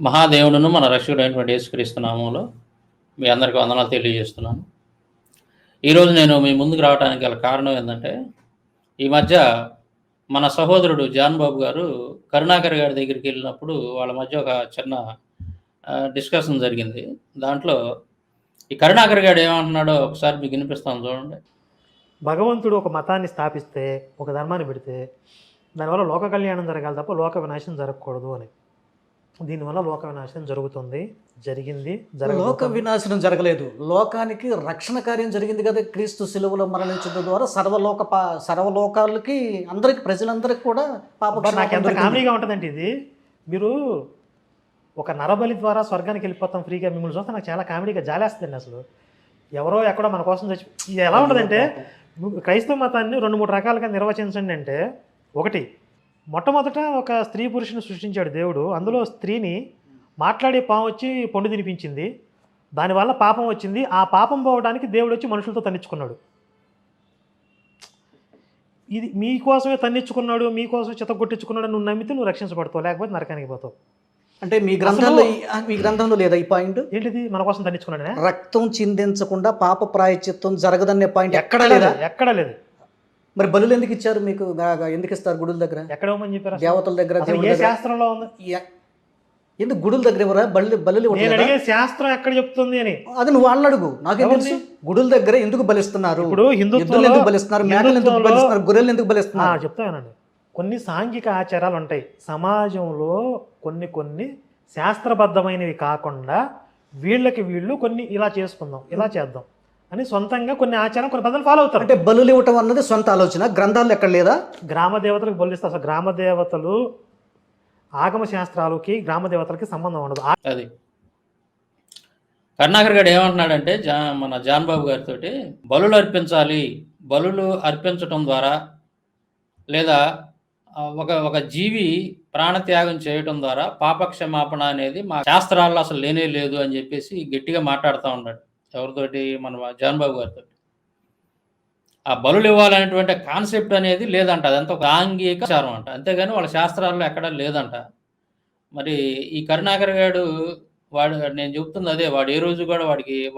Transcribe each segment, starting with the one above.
మహాదేవుడును మన రక్షకుడైనటువంటి యేసుక్రీస్తు నామములో మీ అందరికీ వందనాలు తెలియజేస్తున్నాను. ఈరోజు నేను మీ ముందుకు రావడానికి గల కారణం ఏందంటే, ఈ మధ్య మన సహోదరుడు జాన్ బాబు గారు కరుణాకర్ గారి దగ్గరికెళ్ళినప్పుడు వాళ్ళ మధ్య ఒక చిన్న డిస్కషన్ జరిగింది. దాంట్లో ఈ కరుణాకర్ గాడు ఏమంటున్నాడో ఒకసారి మీకు వినిపిస్తాను చూడండి. భగవంతుడు ఒక మతాన్ని స్థాపిస్తే, ఒక ధర్మాన్ని పెడితే దానివల్ల లోక కళ్యాణం జరగాలి తప్ప లోక వినాశనం జరగకూడదు అని. దీనివల్ల లోక వినాశనం జరుగుతుంది, జరిగింది, లోక వినాశనం జరగలేదు, లోకానికి రక్షణ కార్యం జరిగింది కదా. క్రీస్తు శిలువలో మరణించడం ద్వారా సర్వలోకాలకి అందరికి ప్రజలందరికీ కూడా నాకు ఎంత కామెడీగా ఉంటుందంటే ఇది. మీరు ఒక నరబలి ద్వారా స్వర్గానికి వెళ్ళిపోతాం ఫ్రీగా, మిమ్మల్ని చూస్తే నాకు చాలా కామెడీగా జాలేస్తుందండి. అసలు ఎవరో ఎక్కడో మన కోసం చచ్చి ఇది ఎలా ఉంటుందంటే, క్రైస్తవ మతాన్ని 2-3 రకాలుగా నిర్వచించండి. అంటే ఒకటి, మొట్టమొదట ఒక స్త్రీ పురుషుని సృష్టించాడు దేవుడు. అందులో స్త్రీని మాట్లాడే పాము వచ్చి పండు తినిపించింది, దానివల్ల పాపం వచ్చింది. ఆ పాపం పోవడానికి దేవుడు వచ్చి మనుషులతో తన్నించుకున్నాడు. ఇది మీకోసమే తన్నించుకున్నాడు, మీకోసమే చితగొట్టించుకున్నాడు. నువ్వు నమ్మితే నువ్వు రక్షించబడతావు, లేకపోతే నరకానికి పోతావు. అంటే మీ గ్రంథంలో లేదా ఈ పాయింట్ ఏంటిది? మన కోసం తన్నించుకున్నాడు. రక్తం చిందించకుండా పాప ప్రాయశ్చిత్తం జరగదనే పాయింట్ ఎక్కడా లేదా? ఎక్కడా లేదు. మరి బలులు ఎందుకు ఇచ్చారు? మీకు ఎందుకు ఇస్తారు గుడుల దగ్గర? ఎక్కడ ఇవ్వమని చెప్పారు? దేవతల దగ్గర. ఏ శాస్త్రంలో ఉంది? ఎందుకు గుడుల దగ్గర ఎవరా బలు? నేను అడిగే శాస్త్రం ఎక్కడ చెప్తుంది అని. అది నువ్వు వాళ్ళని అడుగు, నాకేం తెలుసు. గుడుల దగ్గర ఎందుకు బలిస్తున్నారు? ఇప్పుడు హిందుత్వంలో ఎందుకు బలిస్తున్నారు? మేకలు ఎందుకు బలిస్తున్నారు? గొర్రెలు ఎందుకు బలిస్తున్నారు? చెప్తానండి. కొన్ని సాంఘిక ఆచారాలు ఉంటాయి సమాజంలో, కొన్ని శాస్త్రబద్ధమైనవి కాకుండా వీళ్ళు కొన్ని ఇలా చేసుకుందాం, ఇలా చేద్దాం అని సొంతంగా కొన్ని ఆచారం, కొన్ని పద్ధతులు ఫాలో అవుతారు. అంటే బలులు ఇవ్వటం అన్నది సొంత ఆలోచన, గ్రంథాలు ఎక్కడ లేదా? గ్రామ దేవతలకు బలు ఇస్తారు. అసలు గ్రామ దేవతలు ఆగమ శాస్త్రాలకి గ్రామ దేవతలకి సంబంధం ఉండదు. అది కరుణాకర్ గారు ఏమంటున్నాడంటే, మన జాన్ బాబు గారితో బలులు అర్పించాలి, బలులు అర్పించటం ద్వారా లేదా ఒక జీవి ప్రాణత్యాగం చేయటం ద్వారా పాపక్షమాపణ అనేది మా శాస్త్రాల్లో అసలు లేనే లేదు అని చెప్పేసి గట్టిగా మాట్లాడుతూ ఉన్నాడు. ఎవరితోటి? మన జాన్ బాబు గారితో. ఆ బలులు ఇవ్వాలనేటువంటి కాన్సెప్ట్ అనేది లేదంట. అదంతా ఒక ఆంగిక ఆచారం అంట, అంతేగాని వాళ్ళ శాస్త్రాల్లో ఎక్కడా లేదంట. మరి ఈ కరుణాకర్ గారు నేను చెప్తుంది అదే, వాడు ఏ రోజు కూడా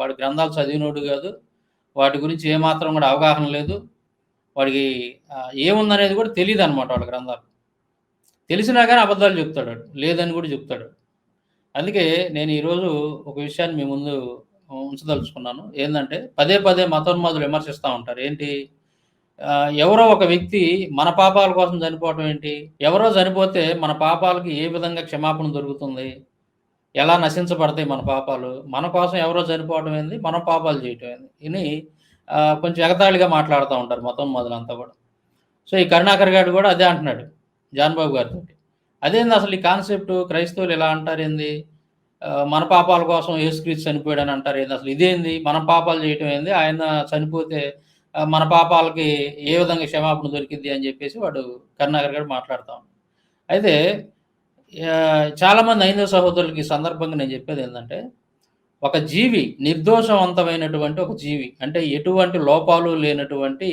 వాడి గ్రంథాలు చదివినోడు కాదు, వాటి గురించి ఏమాత్రం కూడా అవగాహన లేదు, వాడికి ఏముందనేది కూడా తెలియదు అనమాట. వాళ్ళ గ్రంథాలు తెలిసినా కానీ అబద్ధాలు చెప్తాడు, లేదని కూడా చెప్తాడు. అందుకే నేను ఈరోజు ఒక విషయాన్ని మీ ముందు ఉంచదలుచుకున్నాను. ఏంటంటే, పదే మతోన్మాదులు విమర్శిస్తూ ఉంటారు. ఏంటి? ఎవరో ఒక వ్యక్తి మన పాపాల కోసం చనిపోవటం ఏంటి? ఎవరో చనిపోతే మన పాపాలకి ఏ విధంగా క్షమాపణ దొరుకుతుంది? ఎలా నశించబడతాయి మన పాపాలు? మన కోసం ఎవరో చనిపోవటం ఏంది, మన పాపాలు చేయటం ఏంది అని కొంచెం ఎగతాళిగా మాట్లాడుతూ ఉంటారు మతోన్మాదులంతా కూడా. సో ఈ కరుణాకర్ గారు కూడా అదే అంటున్నాడు జాన్ బాబు గారితో. అదేంది అసలు ఈ కాన్సెప్ట్? క్రైస్తవులు ఎలా అంటారు ఏంది? మన పాపాల కోసం యేసుక్రీస్తు చనిపోయాడని అంటారు ఏంది? అసలు ఇదేంది? మన పాపాలు చేయటం ఏంది? ఆయన చనిపోతే మన పాపాలకి ఏ విధంగా క్షమాపణ దొరికింది అని చెప్పేసి వాడు కరుణాకర్ గారు మాట్లాడుతాం. అయితే చాలామంది హైందవ సహోదరులకి ఈ సందర్భంగా నేను చెప్పేది ఏంటంటే, ఒక జీవి, నిర్దోషవంతమైనటువంటి ఒక జీవి, అంటే ఎటువంటి లోపాలు లేనటువంటి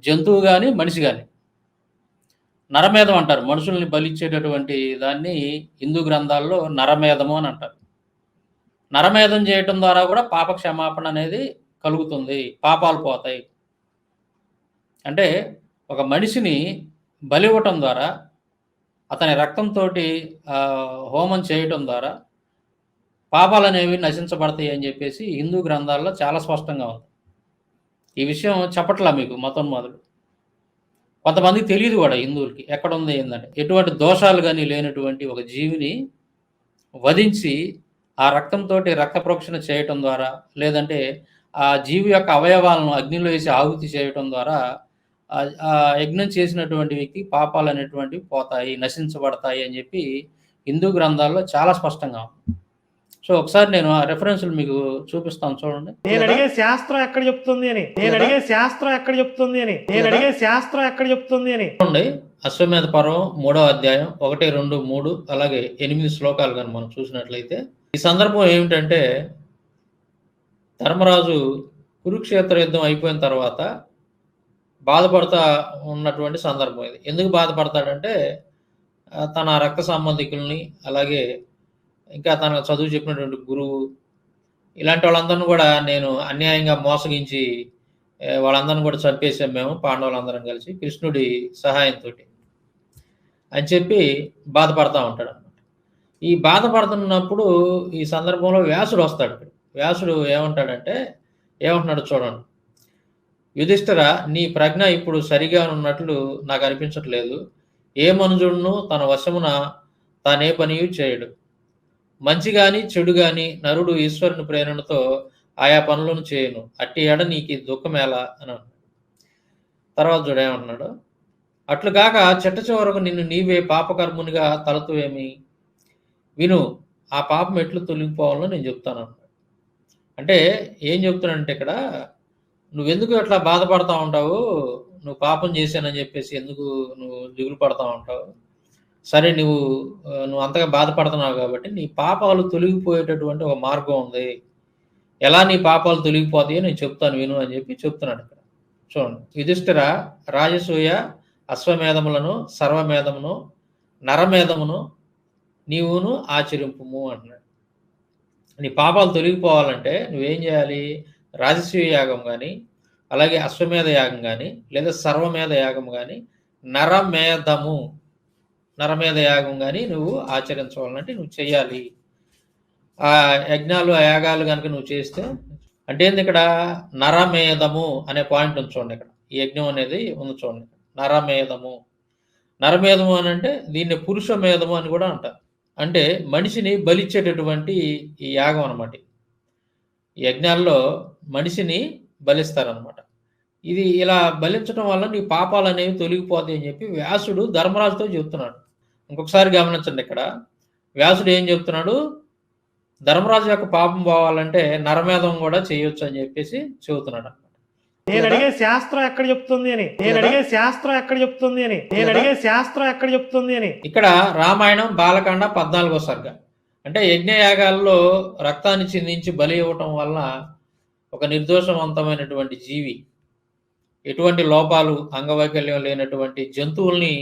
జంతువు కానీ మనిషి కానీ, నరమేధం అంటారు. మనుషుల్ని బలిచ్చేటటువంటి దాన్ని హిందూ గ్రంథాల్లో నరమేధము అని అంటారు. నరమేధం చేయటం ద్వారా కూడా పాప క్షమాపణ అనేది కలుగుతుంది, పాపాలు పోతాయి. అంటే ఒక మనిషిని బలివ్వటం ద్వారా, అతని రక్తంతో హోమం చేయటం ద్వారా పాపాలు అనేవి నశించబడతాయి అని చెప్పేసి హిందూ గ్రంథాల్లో చాలా స్పష్టంగా ఉంది. ఈ విషయం చెప్పట్లా మీకు మతోన్మాదులు. కొంతమందికి తెలియదు కూడా హిందువులకి ఎక్కడుంది ఏంటంటే, ఎటువంటి దోషాలు కానీ లేనటువంటి ఒక జీవిని వధించి ఆ రక్తంతో రక్త ప్రోక్షణ చేయటం ద్వారా, లేదంటే ఆ జీవి యొక్క అవయవాలను అగ్నిలో వేసి ఆహుతి చేయటం ద్వారా ఆ యజ్ఞం చేసినటువంటి వ్యక్తి పాపాలు అనేటువంటివి పోతాయి, నశించబడతాయి అని చెప్పి హిందూ గ్రంథాల్లో చాలా స్పష్టంగా ఉంది. సో ఒకసారి నేను ఆ రెఫరెన్స్లు మీకు చూపిస్తాను చూడండి. నేను అడిగే శాస్త్రం ఎక్కడ చెప్తుంది అని చూడండి. అశ్వమేధ పర్వం 3వ అధ్యాయం 1, 2, 3 అలాగే 8 శ్లోకాలు కానీ మనం చూసినట్లయితే, ఈ సందర్భం ఏమిటంటే, ధర్మరాజు కురుక్షేత్ర యుద్ధం అయిపోయిన తర్వాత బాధపడతా ఉన్నటువంటి సందర్భం ఇది. ఎందుకు బాధపడతాడంటే, తన రక్త సంబంధికుల్ని అలాగే ఇంకా తనకు చదువు చెప్పినటువంటి గురువు, ఇలాంటి వాళ్ళందరిని కూడా నేను అన్యాయంగా మోసగించి వాళ్ళందరిని కూడా చంపేసాం మేము పాండవులందరం కలిసి కృష్ణుడి సహాయంతోటి అని చెప్పి బాధపడతా ఉంటాడు అనమాట. ఈ బాధపడుతున్నప్పుడు ఈ సందర్భంలో వ్యాసుడు వస్తాడు. వ్యాసుడు ఏమంటున్నాడు చూడండి. యుధిష్ఠిర, నీ ప్రజ్ఞ ఇప్పుడు సరిగా ఉన్నట్లు నాకు అనిపించట్లేదు. ఏ మనుజుడును తన వశమున తానే పనియు చేయడు. మంచి గాని చెడు గాని నరుడు ఈశ్వరుని ప్రేరణతో ఆయా పనులను చేయను. అట్టి ఎడ నీకు దుఃఖం ఎలా అని అన్నాడు. తర్వాత చూడేమంటున్నాడు, అట్లు కాక చిట్ట చివరకు నిన్ను నీవే పాపకర్మునిగా తలతువేమి. విను, ఆ పాపం ఎట్లు తొలగిపోవాలో నేను చెప్తాను అన్నాడు. అంటే ఏం చెప్తున్నానంటే ఇక్కడ, నువ్వెందుకు అట్లా బాధపడతా ఉంటావు, నువ్వు పాపం చేశానని చెప్పేసి ఎందుకు నువ్వు దిగులు పడతా ఉంటావు. సరే, నువ్వు అంతగా బాధపడుతున్నావు కాబట్టి నీ పాపాలు తొలగిపోయేటటువంటి ఒక మార్గం ఉంది. ఎలా నీ పాపాలు తొలగిపోతాయో నేను చెప్తాను, విను అని చెప్పి చెప్తున్నాడు ఇక్కడ. చూడండి, యుధిష్ఠిర, రాజసూయ అశ్వమేధములను సర్వమేధమును నరమేధమును నీవును ఆచరింపుము అంటున్నాడు. నీ పాపాలు తొలగిపోవాలంటే నువ్వేం చేయాలి? రాజసూయ యాగం కానీ, అలాగే అశ్వమేధ యాగం కానీ, లేదా సర్వమేధ యాగం కానీ, నరమేధ యాగం కానీ నువ్వు ఆచరించవాలంటే నువ్వు చెయ్యాలి. ఆ యజ్ఞాలు ఆ యాగాలు కనుక నువ్వు చేస్తే, అంటే ఏంది ఇక్కడ నరమేధము అనే పాయింట్ ఉంది చూడండి. ఇక్కడ ఈ యజ్ఞం అనేది ఉంది చూడండి. నరమేధము అని అంటే దీన్ని పురుష మేధము అని కూడా అంటారు. అంటే మనిషిని బలిచ్చేటటువంటి ఈ యాగం అనమాట. ఈ యజ్ఞాల్లో మనిషిని బలిస్తారనమాట. ఇది ఇలా బలించడం వల్ల నీ పాపాలు అనేవి తొలగిపోతాయి అని చెప్పి వ్యాసుడు ధర్మరాజుతో చెప్తున్నాడు. ఇంకొకసారి గమనించండి, ఇక్కడ వ్యాసుడు ఏం చెప్తున్నాడు, ధర్మరాజు యొక్క పాపం పోవాలంటే నరమేధం కూడా చేయొచ్చు అని చెప్పేసి చెబుతున్నాడు అనమాట. నేను అడిగే శాస్త్రం ఎక్కడ చెప్తుంది అని ఇక్కడ రామాయణం బాలకాండ 14వ సర్గ. అంటే యజ్ఞయాగాల్లో రక్తాన్ని చిందించి బలి ఇవ్వటం వల్ల ఒక నిర్దోషవంతమైనటువంటి జీవి, ఎటువంటి లోపాలు అంగవైకల్యం లేనటువంటి జంతువుల్ని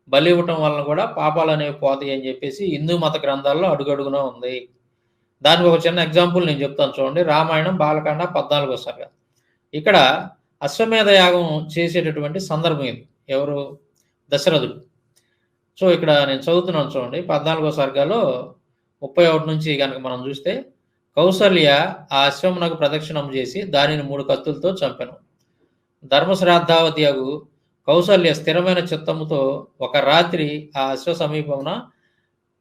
బలి ఇవ్వటం వలన కూడా పాపాలు అనేవి పోతాయి అని చెప్పేసి హిందూ మత గ్రంథాల్లో అడుగడుగునా ఉంది. దానికి ఒక చిన్న ఎగ్జాంపుల్ నేను చెప్తాను చూడండి. రామాయణం బాలకాండ 14వ సర్గ. ఇక్కడ అశ్వమేధ యాగం చేసేటటువంటి సందర్భం ఇది. ఎవరు? దశరథుడు. సో ఇక్కడ నేను చదువుతున్నాను చూడండి. 14వ సర్గలో 31 నుంచి కనుక మనం చూస్తే, కౌసల్య ఆ అశ్వమునకు ప్రదక్షిణం చేసి దానిని 3 కత్తులతో చంపెను. ధర్మశ్రాద్ధావతి అగు కౌసల్య స్థిరమైన చిత్తముతో ఒక రాత్రి ఆ అశ్వ సమీపమున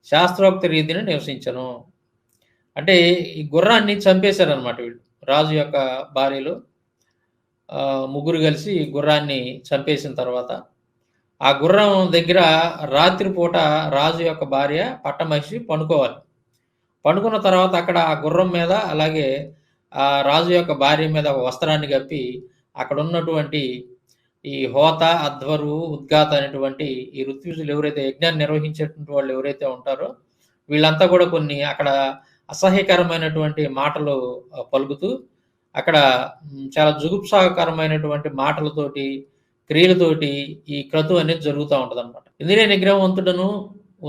శాస్త్రోక్త రీతిని నివసించను. అంటే ఈ గుర్రాన్ని చంపేశారనమాట వీళ్ళు. రాజు యొక్క భార్యలు ముగ్గురు కలిసి గుర్రాన్ని చంపేసిన తర్వాత ఆ గుర్రం దగ్గర రాత్రిపూట రాజు యొక్క భార్య పట్టమహిషి పండుకోవాలి. పండుకున్న తర్వాత అక్కడ ఆ గుర్రం మీద, అలాగే ఆ రాజు యొక్క భార్య మీద ఒక వస్త్రాన్ని కప్పి అక్కడ ఉన్నటువంటి ఈ హోత, అధ్వరు, ఉద్గాత అనేటువంటి ఈ ఋత్విజులు ఎవరైతే యజ్ఞాన్ని నిర్వహించేటువంటి వాళ్ళు ఎవరైతే ఉంటారో వీళ్ళంతా కూడా కొన్ని అక్కడ అసహ్యకరమైనటువంటి మాటలు పలుకుతూ అక్కడ చాలా జుగుప్సాకరమైనటువంటి మాటలతోటి, క్రియలతోటి ఈ క్రతు అనేది జరుగుతూ ఉంటుంది అనమాట. ఇంద్రియ నిగ్రహవంతుడును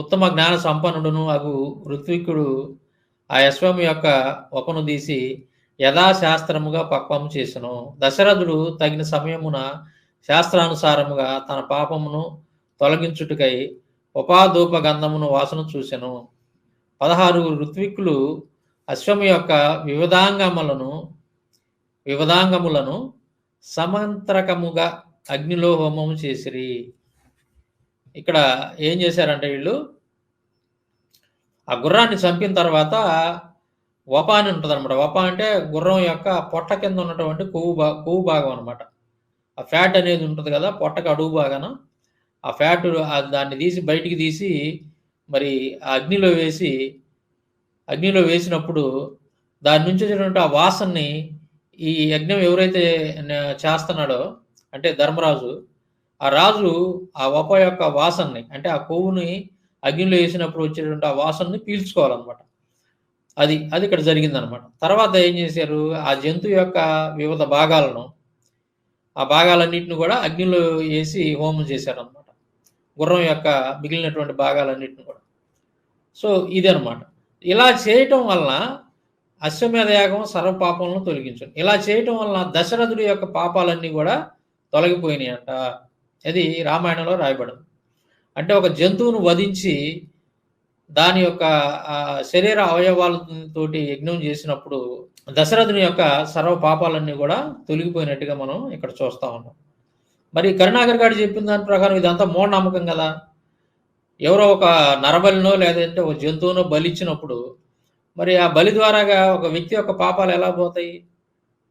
ఉత్తమ జ్ఞాన సంపన్నుడును అగు ఋత్వికుడు ఆ అశ్వం యొక్క వపను తీసి యథాశాస్త్రముగా పక్వము చేసెను. దశరథుడు తగిన సమయమున శాస్త్రానుసారముగా తన పాపమును తొలగించుటకై ఉపాధూప గంధమును వాసన చూసెను. 16 ఋత్విక్కులు అశ్వము యొక్క వివిధాంగములను సమంత్రకముగా అగ్నిలో హోమము చేసిరి. ఇక్కడ ఏం చేశారంటే వీళ్ళు ఆ గుర్రాన్ని చంపిన తర్వాత వప అని ఉంటుంది అనమాట. వప అంటే గుర్రం యొక్క పొట్ట కింద ఉన్నటువంటి కొవ్వు భాగం అనమాట. ఆ ఫ్యాట్ అనేది ఉంటుంది కదా పొట్టకు అడుగు భాగాన, ఆ ఫ్యాట్ దాన్ని తీసి బయటికి తీసి మరి అగ్నిలో వేసినప్పుడు దాని నుంచి వచ్చినటువంటి ఆ వాసనని ఈ యజ్ఞం ఎవరైతే చేస్తున్నాడో అంటే ధర్మరాజు, ఆ రాజు ఆ వప యొక్క వాసనని, అంటే ఆ కొవ్వుని అగ్నిలో వేసినప్పుడు వచ్చేటువంటి ఆ వాసనని పీల్చుకోవాలన్నమాట. అది ఇక్కడ జరిగిందనమాట. తర్వాత ఏం చేశారు, ఆ జంతువు యొక్క వివిధ భాగాలను, ఆ భాగాలన్నింటిని కూడా అగ్నిలో వేసి హోమం చేశారనమాట. గుర్రం యొక్క మిగిలినటువంటి భాగాలన్నింటిని కూడా. సో ఇదనమాట. ఇలా చేయటం వలన అశ్వమేధ యాగం సర్వ పాపములను తొలగించును. ఇలా చేయటం వలన దశరథుడి యొక్క పాపాలన్నీ కూడా తొలగిపోయినాయంట. అది రామాయణంలో రాయబడింది. అంటే ఒక జంతువును వధించి దాని యొక్క శరీర అవయవాలతోటి యజ్ఞం చేసినప్పుడు దశరథుని యొక్క సర్వ పాపాలన్నీ కూడా తొలగిపోయినట్టుగా మనం ఇక్కడ చూస్తా ఉన్నాం. మరి కరుణాకర్ గారు చెప్పిన దాని ప్రకారం ఇదంతా మూఢనమ్మకం కదా. ఎవరో ఒక నరబలినో లేదంటే ఒక జంతువునో బలిచ్చినప్పుడు మరి ఆ బలి ద్వారాగా ఒక వ్యక్తి యొక్క పాపాలు ఎలా పోతాయి?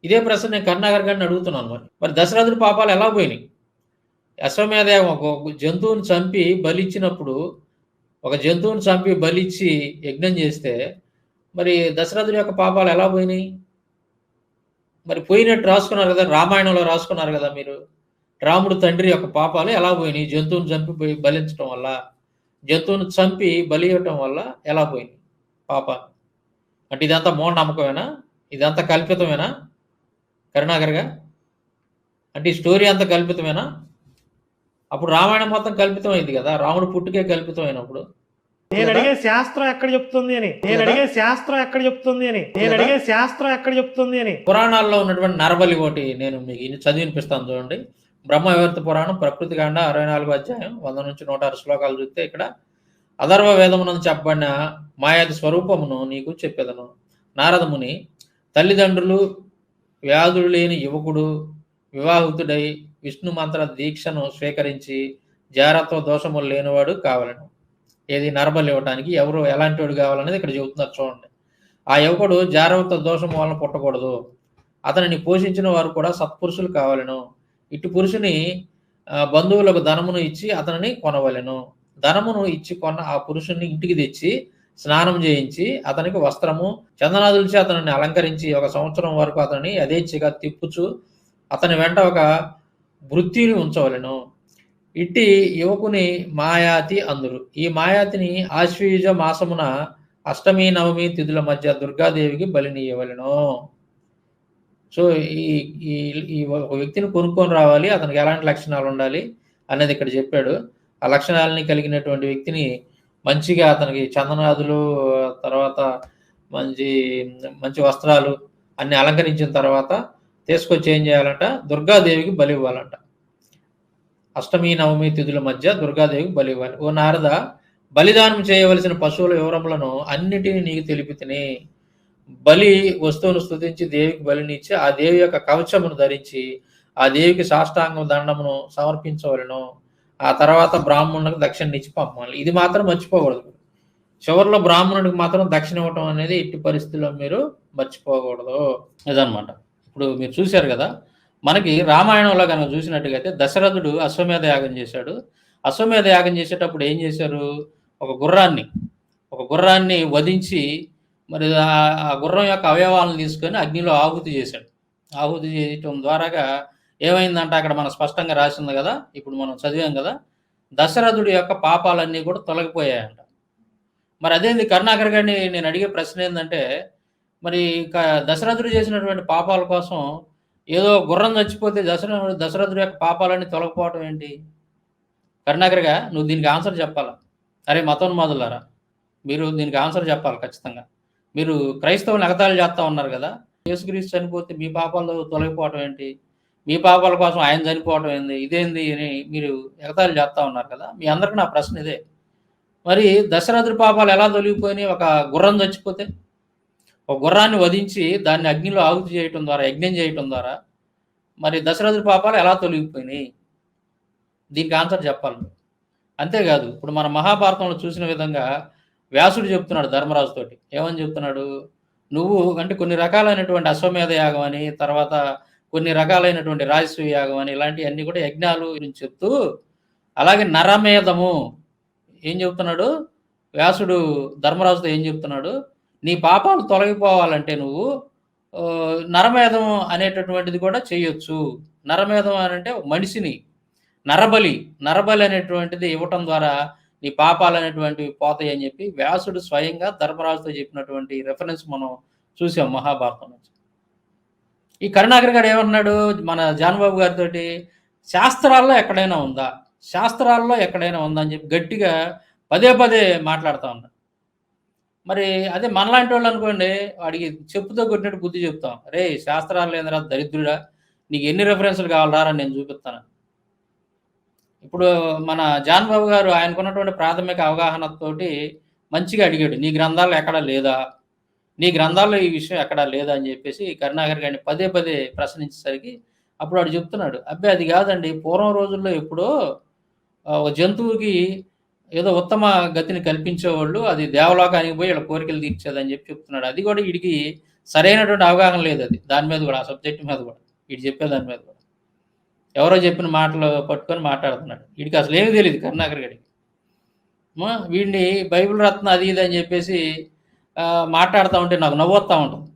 ఇదే ప్రశ్న నేను కరుణాకర్ గారిని అడుగుతున్నాను. మరి దశరథుడి పాపాలు ఎలా పోయినాయి? అశ్వమేధ ఒక జంతువుని చంపి బలిచ్చినప్పుడు, ఒక జంతువుని చంపి బలిచ్చి యజ్ఞం చేస్తే మరి దశరథుడి యొక్క పాపాలు ఎలా పోయినాయి? మరి పోయినట్టు రాసుకున్నారు కదా, రామాయణంలో రాసుకున్నారు కదా మీరు. రాముడు తండ్రి యొక్క పాపాలు ఎలా పోయినాయి? జంతువుని చంపి బలించడం వల్ల, జంతువుని చంపి బలి ఇవ్వటం వల్ల ఎలా పోయినాయి పాపాలు? అంటే ఇదంతా మూఢనమ్మకమేనా? ఇదంతా కల్పితమేనా కరుణాకర్గా? అంటే ఈ స్టోరీ అంతా కల్పితమేనా? అప్పుడు రామాయణం మొత్తం కల్పితమైంది కదా, రాముడు పుట్టుకే కల్పితమైనప్పుడు. నేను అడిగే శాస్త్రం ఎక్కడ చెప్తుంది అని, నేను అడిగే శాస్త్రం ఎక్కడ చెప్తుంది అని, నేను అడిగే శాస్త్రం ఎక్కడ చెప్తుంది అని. పురాణాల్లో ఉన్నటువంటి నరబలి ఒకటి నేను మీకు చదివినిపిస్తాను చూడండి. బ్రహ్మ వివర్త పురాణం ప్రకృతి కాండ 64 అధ్యాయం 100 నుంచి 106 శ్లోకాలు చూస్తే ఇక్కడ అథర్వ వేదమునందు చెప్పబడిన మాయాది స్వరూపమును నీకు చెప్పేదను. నారదముని తల్లిదండ్రులు వ్యాధులు లేని యువకుడు వివాహితుడై విష్ణు మంత్ర దీక్షను స్వీకరించి జారత్వ దోషములు లేనివాడు కావాలను. ఏది నరబలి ఇవ్వటానికి ఎవరు ఎలాంటి వాడు కావాలనేది ఇక్కడ చెబుతున్నారు చూడండి. ఆ యువకుడు జారత్వ దోషం వలన పుట్టకూడదు. అతనిని పోషించిన వారు కూడా సత్పురుషులు కావాలను. ఇటు పురుషుని బంధువులకు ధనమును ఇచ్చి అతనిని కొనవలెను. ధనమును ఇచ్చి కొన్న ఆ పురుషుని ఇంటికి తెచ్చి స్నానం చేయించి అతనికి వస్త్రము చందనాదులచి అతనిని అలంకరించి 1 సంవత్సరం వరకు అతనిని యథేచ్ఛగా తిప్పుచు అతని వెంట ఒక వృత్తిని ఉంచవలెను. ఇట్టి యువకుని మాయాతి అందురు. ఈ మాయాతిని ఆశ్వయుజ మాసమున అష్టమి నవమి తిథుల మధ్య దుర్గాదేవికి బలినీయవలెను. సో ఈ ఒక వ్యక్తిని కొనుక్కొని రావాలి, అతనికి ఎలాంటి లక్షణాలు ఉండాలి అనేది ఇక్కడ చెప్పాడు. ఆ లక్షణాలని కలిగినటువంటి వ్యక్తిని మంచిగా అతనికి చందనాదులు, తర్వాత మంచి మంచి వస్త్రాలు అన్ని అలంకరించిన తర్వాత తీసుకొచ్చి ఏం చేయాలంట? దుర్గాదేవికి బలి ఇవ్వాలంట. అష్టమి నవమి తిథుల మధ్య దుర్గాదేవికి బలి ఇవ్వాలి. ఓ నారద, బలిదానం చేయవలసిన పశువుల వివరములను అన్నిటినీ నీకు తెలిపితిని. బలి వస్తువును స్తుతించి దేవికి బలినిచ్చి ఆ దేవి యొక్క కవచమును ధరించి ఆ దేవికి సాష్టాంగం దండమును సమర్పించవలను. ఆ తర్వాత బ్రాహ్మణులకు దక్షిణ ఇచ్చి పంపాలి. ఇది మాత్రం మర్చిపోకూడదు. చివరిలో బ్రాహ్మణుడికి మాత్రం దక్షిణ ఇవ్వటం అనేది ఎట్టి పరిస్థితుల్లో మీరు మర్చిపోకూడదు. ఇదనమాట. ఇప్పుడు మీరు చూశారు కదా, మనకి రామాయణంలో కనుక చూసినట్టుగా అయితే దశరథుడు అశ్వమేధ యాగం చేశాడు. అశ్వమేధ యాగం చేసేటప్పుడు ఏం చేశారు? ఒక గుర్రాన్ని వధించి మరి ఆ గుర్రం యొక్క అవయవాలను తీసుకొని అగ్నిలో ఆహుతి చేశాడు. ఆహుతి చేయటం ద్వారాగా ఏమైందంటే అక్కడ మనం స్పష్టంగా రాసింది కదా, ఇప్పుడు మనం చదివాం కదా, దశరథుడి యొక్క పాపాలన్నీ కూడా తొలగిపోయాయంట. మరి అదేంది కరుణాకర్ గారిని నేను అడిగే ప్రశ్న ఏంటంటే, మరి దశరథుడు చేసినటువంటి పాపాల కోసం ఏదో గుర్రం చచ్చిపోతే దశరథుడి యొక్క పాపాలన్నీ తొలగిపోవటం ఏంటి? కరుణాకర్గా నువ్వు దీనికి ఆన్సర్ చెప్పాలా? అరే మతోన్మాదులారా, మీరు దీనికి ఆన్సర్ చెప్పాలి ఖచ్చితంగా. మీరు క్రైస్తవులు ఎగతాళి చేస్తూ ఉన్నారు కదా, యేసుక్రీస్తు చనిపోతే మీ పాపాలు తొలగిపోవటం ఏంటి? మీ పాపాల కోసం ఆయన చనిపోవటం ఏంది? ఇదేంది అని మీరు ఎగతాళి చేస్తూ ఉన్నారు కదా. మీ అందరికీ నా ప్రశ్న ఇదే. మరి దశరథుడి పాపాలు ఎలా తొలగిపోయినాయి? ఒక గుర్రం చచ్చిపోతే, ఒక గుర్రాన్ని వధించి దాన్ని అగ్నిలో ఆహుతి చేయటం ద్వారా, యజ్ఞం చేయటం ద్వారా మరి దశరథుడి పాపాలు ఎలా తొలగిపోయినాయి? దీనికి ఆన్సర్ చెప్పాలి. అంతేకాదు, ఇప్పుడు మన మహాభారతంలో చూసిన విధంగా వ్యాసుడు చెప్తున్నాడు ధర్మరాజుతోటి. ఏమని చెప్తున్నాడు? నువ్వు అంటే కొన్ని రకాలైనటువంటి అశ్వమేధ యాగం అని, తర్వాత కొన్ని రకాలైనటువంటి రాజసూయ యాగం అని, ఇలాంటివన్నీ కూడా యజ్ఞాలు గురించి చెప్తూ, అలాగే నరమేధము ఏం చెప్తున్నాడు వ్యాసుడు ధర్మరాజుతో? ఏం చెప్తున్నాడు? నీ పాపాలు తొలగిపోవాలంటే నువ్వు నరమేధం అనేటటువంటిది కూడా చేయొచ్చు. నరమేధం అని అంటే మనిషిని నరబలి అనేటువంటిది ఇవ్వటం ద్వారా నీ పాపాలు అనేటువంటివి పోతాయి అని చెప్పి వ్యాసుడు స్వయంగా ధర్మరాజుతో చెప్పినటువంటి రెఫరెన్స్ మనం చూసాం మహాభారతం నుంచి. ఈ కరుణాకర్ గారు ఏమన్నాడు మన జాన్బాబు గారితో? శాస్త్రాల్లో ఎక్కడైనా ఉందా, శాస్త్రాల్లో ఎక్కడైనా ఉందా అని చెప్పి గట్టిగా పదే మాట్లాడుతూ ఉన్నాడు. మరి అదే మనలాంటి వాళ్ళు అనుకోండి, వాడికి చెప్పుతో కొట్టినట్టు బుద్ధి చెప్తాం. "అరేయ్! శాస్త్రాలు లేదురా దరిద్రుడా! నీకు ఎన్ని రిఫరెన్స్‌లు కావాలిరా రా నేను చూపిస్తాను." ఇప్పుడు మన జాన్ బాబు గారు ఆయనకున్నటువంటి ప్రాథమిక అవగాహనతోటి మంచిగా అడిగాడు. "నీ గ్రంథాల్లో ఎక్కడా లేదా? నీ గ్రంథాల్లో ఈ విషయం ఎక్కడా లేదా?" అని చెప్పేసి కరుణాకర్ గారిని పదే పదే ప్రశ్నించేసరికి అప్పుడు వాడు చెప్తున్నాడు. "అబ్బే! అది కాదండి. పూర్వం రోజుల్లో ఎప్పుడో ఒక జంతువుకి ఏదో ఉత్తమ గతిని కల్పించేవాళ్ళు. అది దేవలోకానికి పోయి ఈళ్ళ కోరికలు తీర్చేదని" చెప్పి చెప్తున్నాడు. అది కూడా ఈడికి సరైనటువంటి అవగాహన లేదది. దాని మీద కూడా, ఆ సబ్జెక్ట్ మీద కూడా. ఈడు చెప్పే దాని మీద కూడా. ఎవరో చెప్పిన మాటలు పట్టుకొని మాట్లాడుతున్నాడు. ఈడికి అసలేమీ తెలీదు కరుణాకర్ గాడికి. వీడిని బైబిల్ రత్న అది ఇది అని చెప్పేసి మాట్లాడుతా ఉంటే నాకు నవ్వొస్తా ఉంటది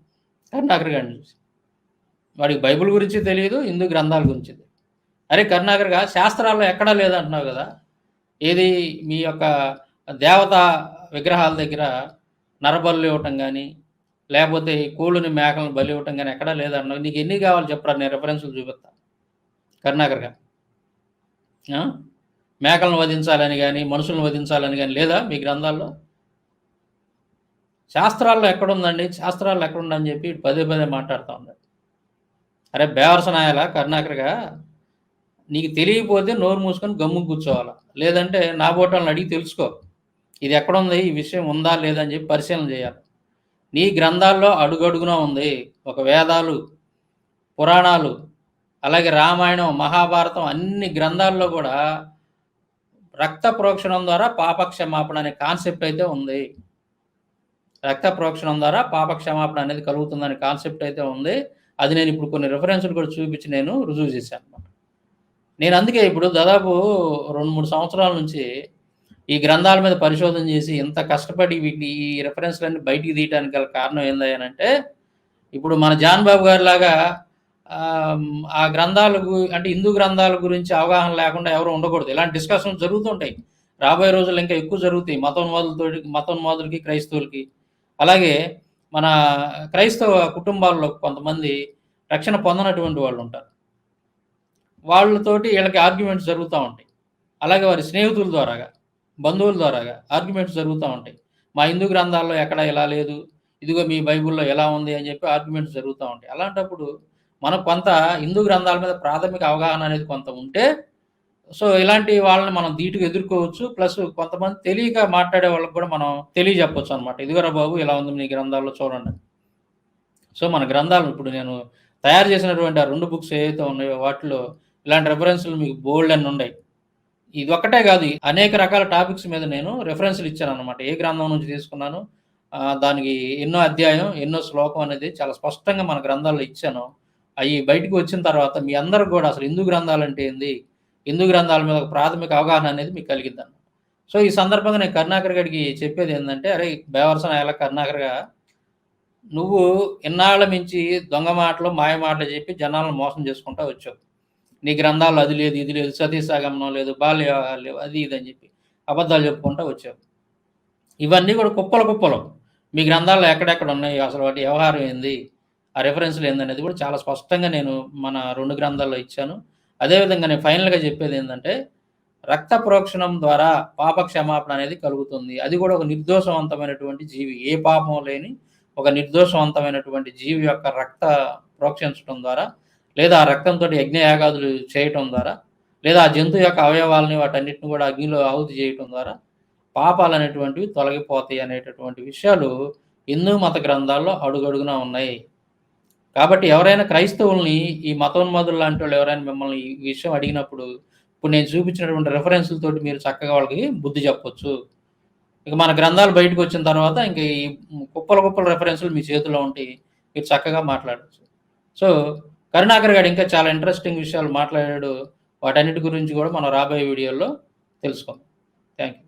కరుణాకర్ గాడిని చూసి. వాడికి బైబిల్ గురించి తెలీదు, హిందూ గ్రంథాల గురించి తెలీదు. అరే కరుణాకర్‌గా శాస్త్రాల్లో ఎక్కడా లేదంటున్నావు గదా! ఏది మీ యొక్క దేవతా విగ్రహాల దగ్గర నరబలులు ఇవ్వటం గాని, లేపోతే ఈ కోళ్ళుని, మేకలను బలి ఇవ్వటం గాని ఎక్కడా లేదన్నావు. నీకు ఎన్ని కావాలి చెప్పురా నేను రిఫరెన్స్‌లు చూపిత్తా. కరుణాకర్‌గా. ఆ! మేకలను వధించాలని గాని, మనుషులను వధించాలని గాని లేదా మీ గ్రంథాల్లో? శాస్త్రాల్లో ఎక్కడుందండి? శాస్త్రాల్లో ఎక్కడుందని చెప్పి పదే పదే మాట్లాడుతా ఉన్నాడు. అరే బేవర్స్ నాయాలా కరుణాకర్‌గా, నీకు తెలియకపోతే నోరు మూసుకొని గమ్మున కూర్చోవాలా. లేదంటే నా బోటోళ్ళని అడిగి తెలుసుకో. ఇది ఎక్కడుంది? ఈ విషయం ఉందా? లేదా? అని చెప్పి పరిశీలన చేయాలి. నీ గ్రంథాల్లో అడుగడుగునా ఉంది. ఒక వేదాలు, పురాణాలు, అలాగే రామాయణం, మహాభారతం అన్ని గ్రంథాల్లో కూడా రక్త ప్రోక్షణం ద్వారా పాప క్షమాపణ అనే కాన్సెప్ట్ అయితే ఉంది. రక్త ప్రోక్షణం ద్వారా పాప క్షమాపణ అనేది కలుగుతుందనే కాన్సెప్ట్ అయితే ఉంది. అది నేను ఇప్పుడు కొన్ని రిఫరెన్స్‌లు కూడా చూపించి నేను రుజువు చేశానన్నమాట. నేను అందుకే ఇప్పుడు దాదాపు 2, 3 సంవత్సరాల నుంచి ఈ గ్రంథాల మీద పరిశోధన చేసి ఇంత కష్టపడి వీటిని ఈ రిఫరెన్స్‌లన్నీ బయటికి తీయటానికి గల కారణం ఏందయ్యానంటే, ఇప్పుడు మన జాన్ బాబు గారిలాగా ఆ గ్రంథాలకు అంటే హిందూ గ్రంథాల గురించి అవగాహన లేకుండా ఎవరు ఉండకూడదు. ఇలాంటి డిస్కషన్స్ జరుగుతుంటాయి. రాబోయే రోజుల్లో ఇంకా ఎక్కువ జరుగుతాయి. మతోన్మాదులకి, క్రైస్తవులకి. అలాగే మన క్రైస్తవ కుటుంబాల్లో కొంతమంది రక్షణ పొందనటువంటి వాళ్ళుంటారు. వాళ్ళతోటి ఈళ్ళకి ఆర్గ్యుమెంట్స్ జరుగుతా ఉంటాయి. అలాగే వారి స్నేహితుల ద్వారాగా, బంధువుల ద్వారాగా ఆర్గ్యుమెంట్స్ జరుగుతా ఉంటాయి. మా హిందూ గ్రంథాల్లో ఎక్కడ ఇలా లేదు. ఇదిగో మీ బైబిల్‌లో ఎలా ఉంది అని చెప్పి ఆర్గ్యుమెంట్స్ జరుగుతా ఉంటాయి. అలాంటప్పుడు మనకు కొంత హిందూ గ్రంథాల మీద ప్రాథమిక అవగాహన అనేది కొంత ఉంటే, సో ఇలాంటి వాళ్ళని మనం ధీటుగా ఎదుర్కోవచ్చు. ప్లస్ కొంతమంది తెలియక మాట్లాడే వాళ్ళకి కూడా మనం తెలియజెప్పొచ్చు అనమాట. ఇదిగోరా బాబు ఇలా ఉంది మీ గ్రంథాల్లో చూడండి. సో మన గ్రంథాలను ఇప్పుడు నేను తయారు చేసినటువంటి ఆ 2 బుక్స్ ఏవైతే ఉన్నాయో వాటిలో ఇలాంటి రిఫరెన్స్‌లు మీకు బోలెడన్ని ఉన్నాయి. ఇదొక్కటే గాదు. అనేక రకాల టాపిక్స్ మీద నేను రిఫరెన్స్‌లు ఇచ్చాననమాట. ఏ గ్రంథం నుంచి తీసుకున్నాను, దానికి ఎన్నో అధ్యాయం, ఎన్నో శ్లోకం అనేది చాలా స్పష్టంగా మన గ్రంథాల్లో ఇచ్చాను. అయి బయటికి వచ్చిన తర్వాత మీ అందరికి గూడా అసలు హిందూ గ్రంథాలంటే ఏంది? హిందూ గ్రంథాల మీద ఒక ప్రాథమిక అవగాహన అనేది మీకు కలిగిద్దనమాట. సో ఈ సందర్భంగా నేను కరుణాకర్ గాడికి చెప్పేదేందంటే, "అరేయ్! బేవర్సన ఎల కరుణాకర్‌గా నువ్వు ఇన్నాళ్ల మించి దొంగ మాటలు, మాయ మాటలు చెప్పి జనాలను మోసం చేసుకుంటా వచ్చావు. నీ గ్రంథాల్లో అది లేదు, ఇది లేదు, సతీ సహగమనం లేదు, బాల్య వివాహాలు లేవు, అది ఇది అని చెప్పి అబద్ధాలు చెప్పుకుంటా వచ్చావు. ఇవన్నీ కూడా కుప్పలు కుప్పలు. మీ గ్రంథాల్లో ఎక్కడెక్కడ ఉన్నాయి, అసలు వాటి వ్యవహారం ఏంది, ఆ రిఫరెన్స్‌లు ఏందనేది కూడా చాలా స్పష్టంగా నేను మన 2 గ్రంథాల్లో ఇచ్చాను. అదేవిధంగా నేను ఫైనల్‌గా చెప్పేదేందంటే, రక్త ప్రోక్షణం ద్వారా పాప క్షమాపణ అనేది కలుగుతుంది. అది కూడా ఒక నిర్దోషవంతమైనటువంటి జీవి. ఏ పాపం లేని ఒక నిర్దోషవంతమైనటువంటి జీవి యొక్క రక్త ప్రోక్షించడం ద్వారా, లేదా ఆ రక్తంతోటి యజ్ఞయాగాదులు చేయటం ద్వారా, లేదా ఆ జంతువు యొక్క అవయవాలని వాటన్నిటిని కూడా అగ్నిలో ఆహుతి చేయటం ద్వారా పాపాలనేటువంటివి తొలగిపోతాయి అనేటటువంటి విషయాలు హిందూ మత గ్రంథాల్లో అడుగడుగునా ఉన్నాయి. కాబట్టి ఎవరైనా క్రైస్తవుల్ని ఈ మతోన్మాదులు లాంటోళ్ళు ఎవరైనా మిమ్మల్ని ఈ విషయం అడిగినప్పుడు, ఇప్పుడు నేను చూపించినటువంటి రిఫరెన్స్‌లతోటి మీరు చక్కగా వాళ్ళకి బుద్ధి చెప్పొచ్చు. ఇక మన గ్రంథాలు బయటకొచ్చిన తర్వాత ఇంక ఈ కుప్పలు కుప్పల రిఫరెన్స్‌లు మీ చేతిలో ఉంటాయి. మీరు చక్కగా మాట్లాడొచ్చు. సో, కరుణాకర్ గాడు ఇంకా చాలా ఇంట్రెస్టింగ్ విషయాలు మాట్లాడాడు. వాటన్నిటి గురించి కూడా మనం రాబోయే వీడియోల్లో తెలుసుకుందాం. Thank you.